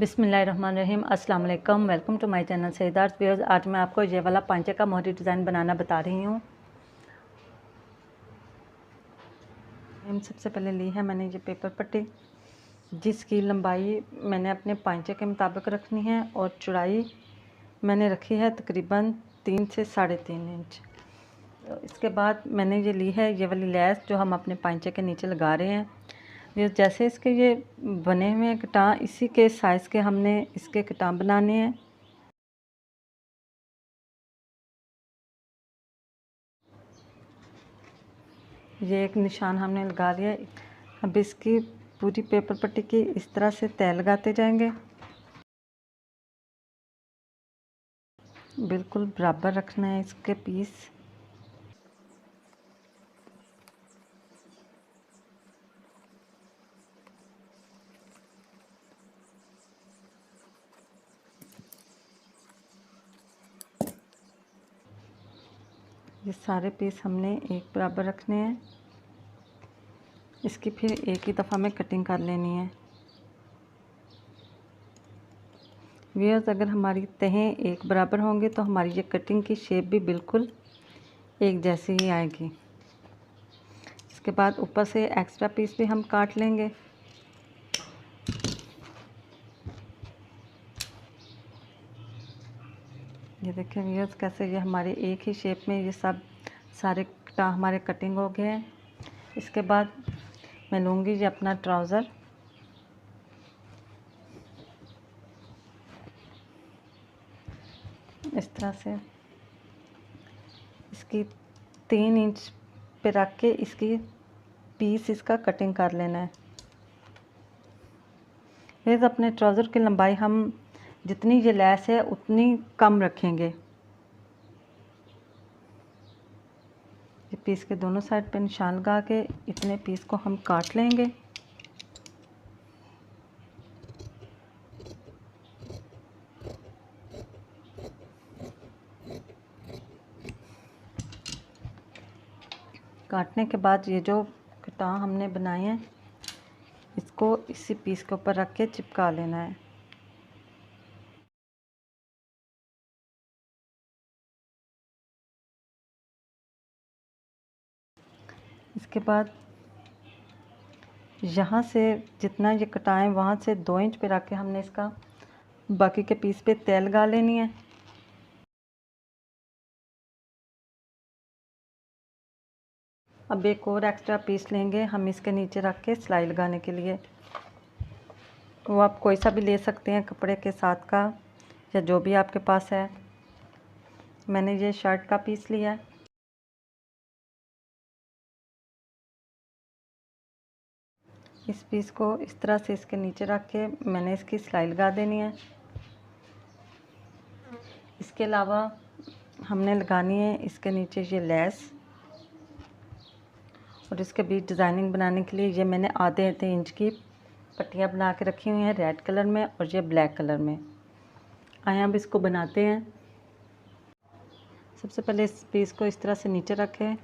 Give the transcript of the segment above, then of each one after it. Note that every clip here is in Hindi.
बिस्मिल्लाहिर्रहमानिर्रहीम। अस्सलाम वालेकुम। वेलकम टू माय चैनल सईदार्स व्यूअर्स। आज मैं आपको ये वाला पांचे का मोहरी डिज़ाइन बनाना बता रही हूँ। सबसे पहले ली है मैंने ये पेपर पट्टी, जिसकी लंबाई मैंने अपने पांचे के मुताबिक रखनी है और चौड़ाई मैंने रखी है तकरीबन 3 से 3.5 इंच। तो इसके बाद मैंने ये ली है ये वाली लेस जो हम अपने पांचे के नीचे लगा रहे हैं। ये जैसे इसके ये बने हुए हैं कटां, इसी के साइज़ के हमने इसके कटां बनाने हैं। ये एक निशान हमने लगा लिया। अब इसकी पूरी पेपर पट्टी की इस तरह से तय लगाते जाएंगे, बिल्कुल बराबर रखना है इसके पीस। ये सारे पीस हमने एक बराबर रखने हैं। इसकी फिर एक ही दफ़ा में कटिंग कर लेनी है। व्यूअर्स, अगर हमारी तहें एक बराबर होंगे तो हमारी ये कटिंग की शेप भी बिल्कुल एक जैसी ही आएगी। इसके बाद ऊपर से एक्स्ट्रा पीस भी हम काट लेंगे। ये देखिए व्यूअर्स, कैसे ये हमारे एक ही शेप में ये सब सारे हमारे कटिंग हो गए हैं। इसके बाद मैं लूँगी ये अपना ट्राउज़र। इस तरह से इसकी 3 इंच पे रख के इसकी पीस इसका कटिंग कर लेना है। फिर अपने ट्राउज़र की लंबाई हम जितनी ये लेस है उतनी कम रखेंगे। ये पीस के दोनों साइड पे निशान लगा के इतने पीस को हम काट लेंगे। काटने के बाद ये जो कटां हमने बनाए हैं इसको इसी पीस के ऊपर रख के चिपका लेना है। इसके बाद यहाँ से जितना ये कटाएं वहाँ से 2 इंच पे रख के हमने इसका बाकी के पीस पे तय लगा लेनी है। अब एक और एक्स्ट्रा पीस लेंगे हम इसके नीचे रख के सिलाई लगाने के लिए। वो आप कोई सा भी ले सकते हैं कपड़े के साथ का, या जो भी आपके पास है। मैंने ये शर्ट का पीस लिया है। इस पीस को इस तरह से इसके नीचे रख के मैंने इसकी सिलाई लगा देनी है। इसके अलावा हमने लगानी है इसके नीचे ये लेस, और इसके बीच डिज़ाइनिंग बनाने के लिए ये मैंने आधे इंच की पट्टियाँ बना के रखी हुई हैं रेड कलर में और ये ब्लैक कलर में। आइए अब इसको बनाते हैं। सबसे पहले इस पीस को इस तरह से नीचे रखें,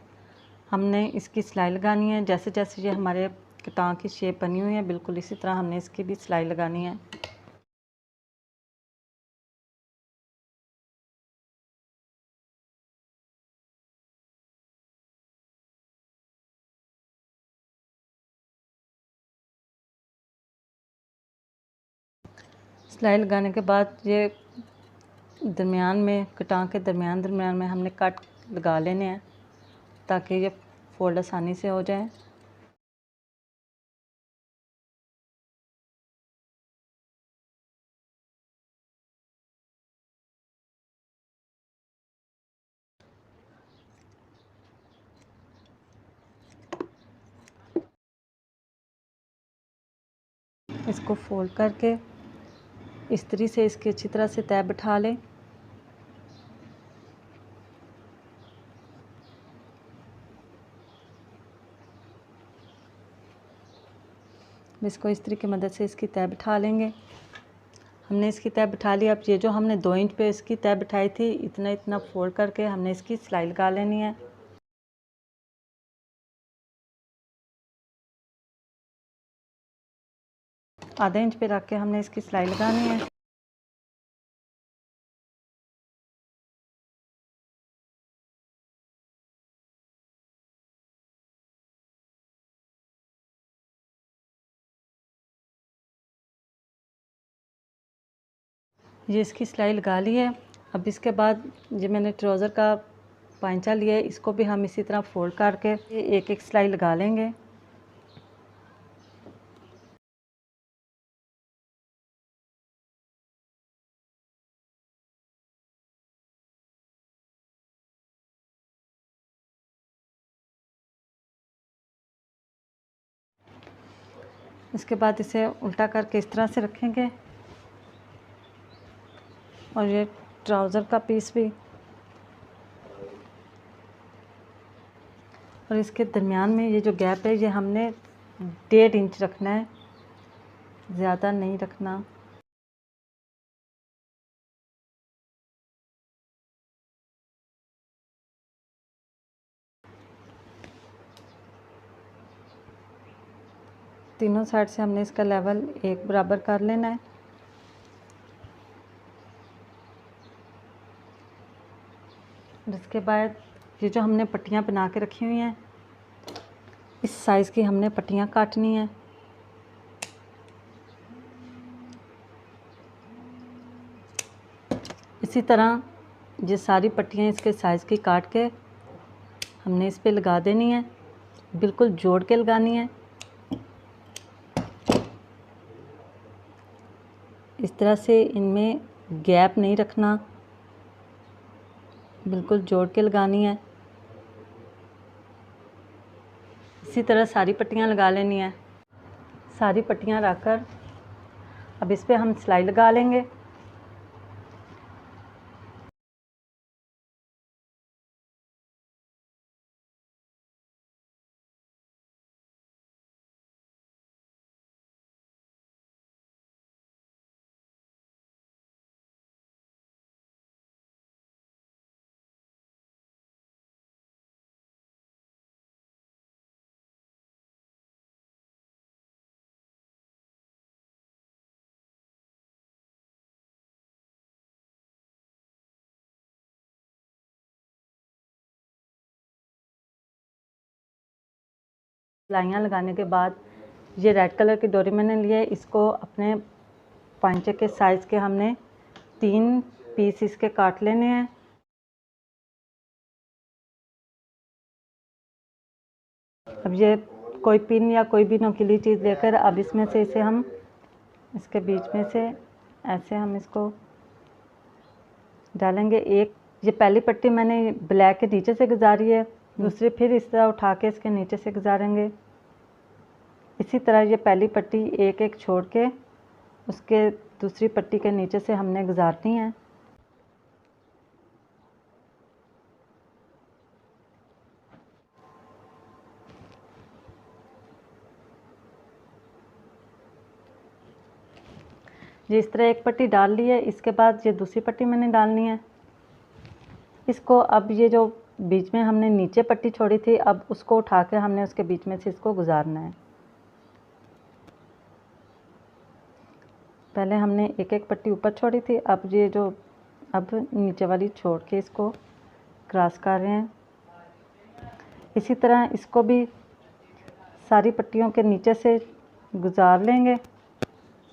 हमने इसकी सिलाई लगानी है। जैसे जैसे ये हमारे कटां की शेप बनी हुई है बिल्कुल इसी तरह हमने इसकी भी सिलाई लगानी है। सिलाई लगाने के बाद ये दरमियान में कटां के दरमियान में हमने कट लगा लेने हैं ताकि ये फोल्ड आसानी से हो जाए। इसको फोल्ड करके इस्त्री से इसकी अच्छी तरह से तय बिठा लें। इसको इस्त्री की मदद से इसकी तय बिठा लेंगे। हमने इसकी तय बिठा ली। अब ये जो हमने 2 इंच पे इसकी तय बिठाई थी इतना इतना फोल्ड करके हमने इसकी सिलाई लगा लेनी है। आधे इंच पे रख के हमने इसकी सिलाई लगानी है। ये इसकी सिलाई लगा ली है। अब इसके बाद जो मैंने ट्राउज़र का पांचा लिया है, इसको भी हम इसी तरह फोल्ड करके एक एक सिलाई लगा लेंगे। इसके बाद इसे उल्टा करके इस तरह से रखेंगे और ये ट्राउज़र का पीस भी, और इसके दरमियान में ये जो गैप है ये हमने 1.5 इंच रखना है, ज़्यादा नहीं रखना। तीनों साइड से हमने इसका लेवल एक बराबर कर लेना है। इसके बाद ये जो हमने पट्टियाँ बना के रखी हुई हैं, इस साइज़ की हमने पट्टियाँ काटनी है। इसी तरह ये सारी पट्टियाँ इसके साइज़ की काट के हमने इस पे लगा देनी है, बिल्कुल जोड़ के लगानी है। इस तरह से इनमें गैप नहीं रखना, बिल्कुल जोड़ के लगानी है। इसी तरह सारी पट्टियाँ लगा लेनी है। सारी पट्टियाँ रखकर अब इस पे हम सिलाई लगा लेंगे। सिलाइयाँ लगाने के बाद ये रेड कलर की डोरी मैंने ली है, इसको अपने पांचे के साइज़ के हमने 3 पीस इसके काट लेने हैं। अब ये कोई पिन या कोई भी नुकीली चीज़ लेकर अब इसमें से इसे हम इसके बीच में से ऐसे हम इसको डालेंगे। एक ये पहली पट्टी मैंने ब्लैक के नीचे से गुजारी है, दूसरी फिर इस तरह उठा के इसके नीचे से गुजारेंगे। इसी तरह ये पहली पट्टी एक एक छोड़ के उसके दूसरी पट्टी के नीचे से हमने गुजारनी है। ये इस तरह एक पट्टी डाल ली है। इसके बाद ये दूसरी पट्टी मैंने डालनी है। इसको अब ये जो बीच में हमने नीचे पट्टी छोड़ी थी, अब उसको उठा के हमने उसके बीच में से इसको गुजारना है। पहले हमने एक एक पट्टी ऊपर छोड़ी थी, अब ये जो अब नीचे वाली छोड़ के इसको क्रॉस कर रहे हैं। इसी तरह इसको भी सारी पट्टियों के नीचे से गुजार लेंगे।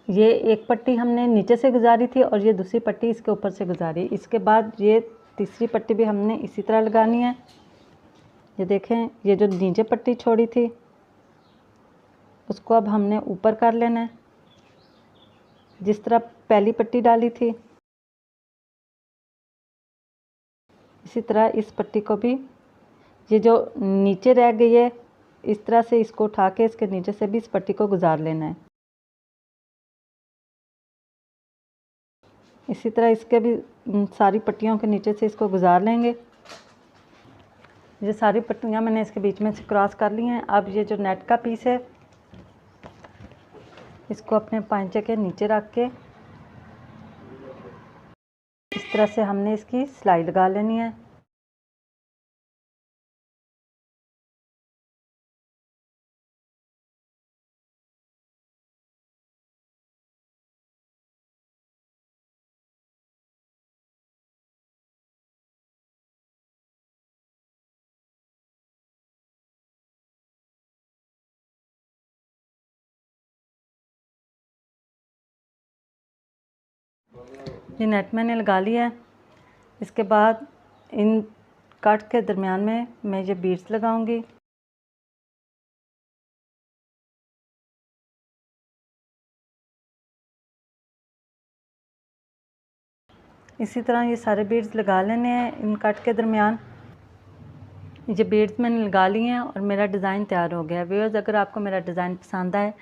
ये एक पट्टी हमने नीचे से गुजारी थी और ये दूसरी पट्टी इसके ऊपर से गुजारी। इसके बाद ये तीसरी पट्टी भी हमने इसी तरह लगानी है। ये देखें, ये जो नीचे पट्टी छोड़ी थी उसको अब हमने ऊपर कर लेना है, जिस तरह पहली पट्टी डाली थी। इसी तरह इस पट्टी को भी, ये जो नीचे रह गई है, इस तरह से इसको उठा के इसके नीचे से भी इस पट्टी को गुजार लेना है। इसी तरह इसके भी सारी पट्टियों के नीचे से इसको गुजार लेंगे। ये सारी पट्टियाँ मैंने इसके बीच में से क्रॉस कर ली हैं। अब ये जो नेट का पीस है इसको अपने पांचे के नीचे रख के इस तरह से हमने इसकी सिलाई लगा लेनी है। ये नेट मैंने लगा लिया है। इसके बाद इन कट के दरमियान में मैं ये बीड्स लगाऊंगी। इसी तरह ये सारे बीड्स लगा लेने हैं इन कट के दरमियान। ये बीड्स मैंने लगा लिए हैं और मेरा डिज़ाइन तैयार हो गया है। व्यूअर्स, अगर आपको मेरा डिज़ाइन पसंद आए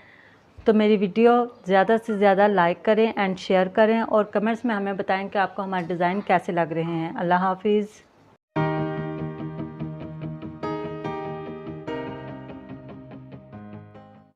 तो मेरी वीडियो ज़्यादा से ज़्यादा लाइक करें एंड शेयर करें और कमेंट्स में हमें बताएं कि आपको हमारे डिज़ाइन कैसे लग रहे हैं। अल्लाह हाफिज़।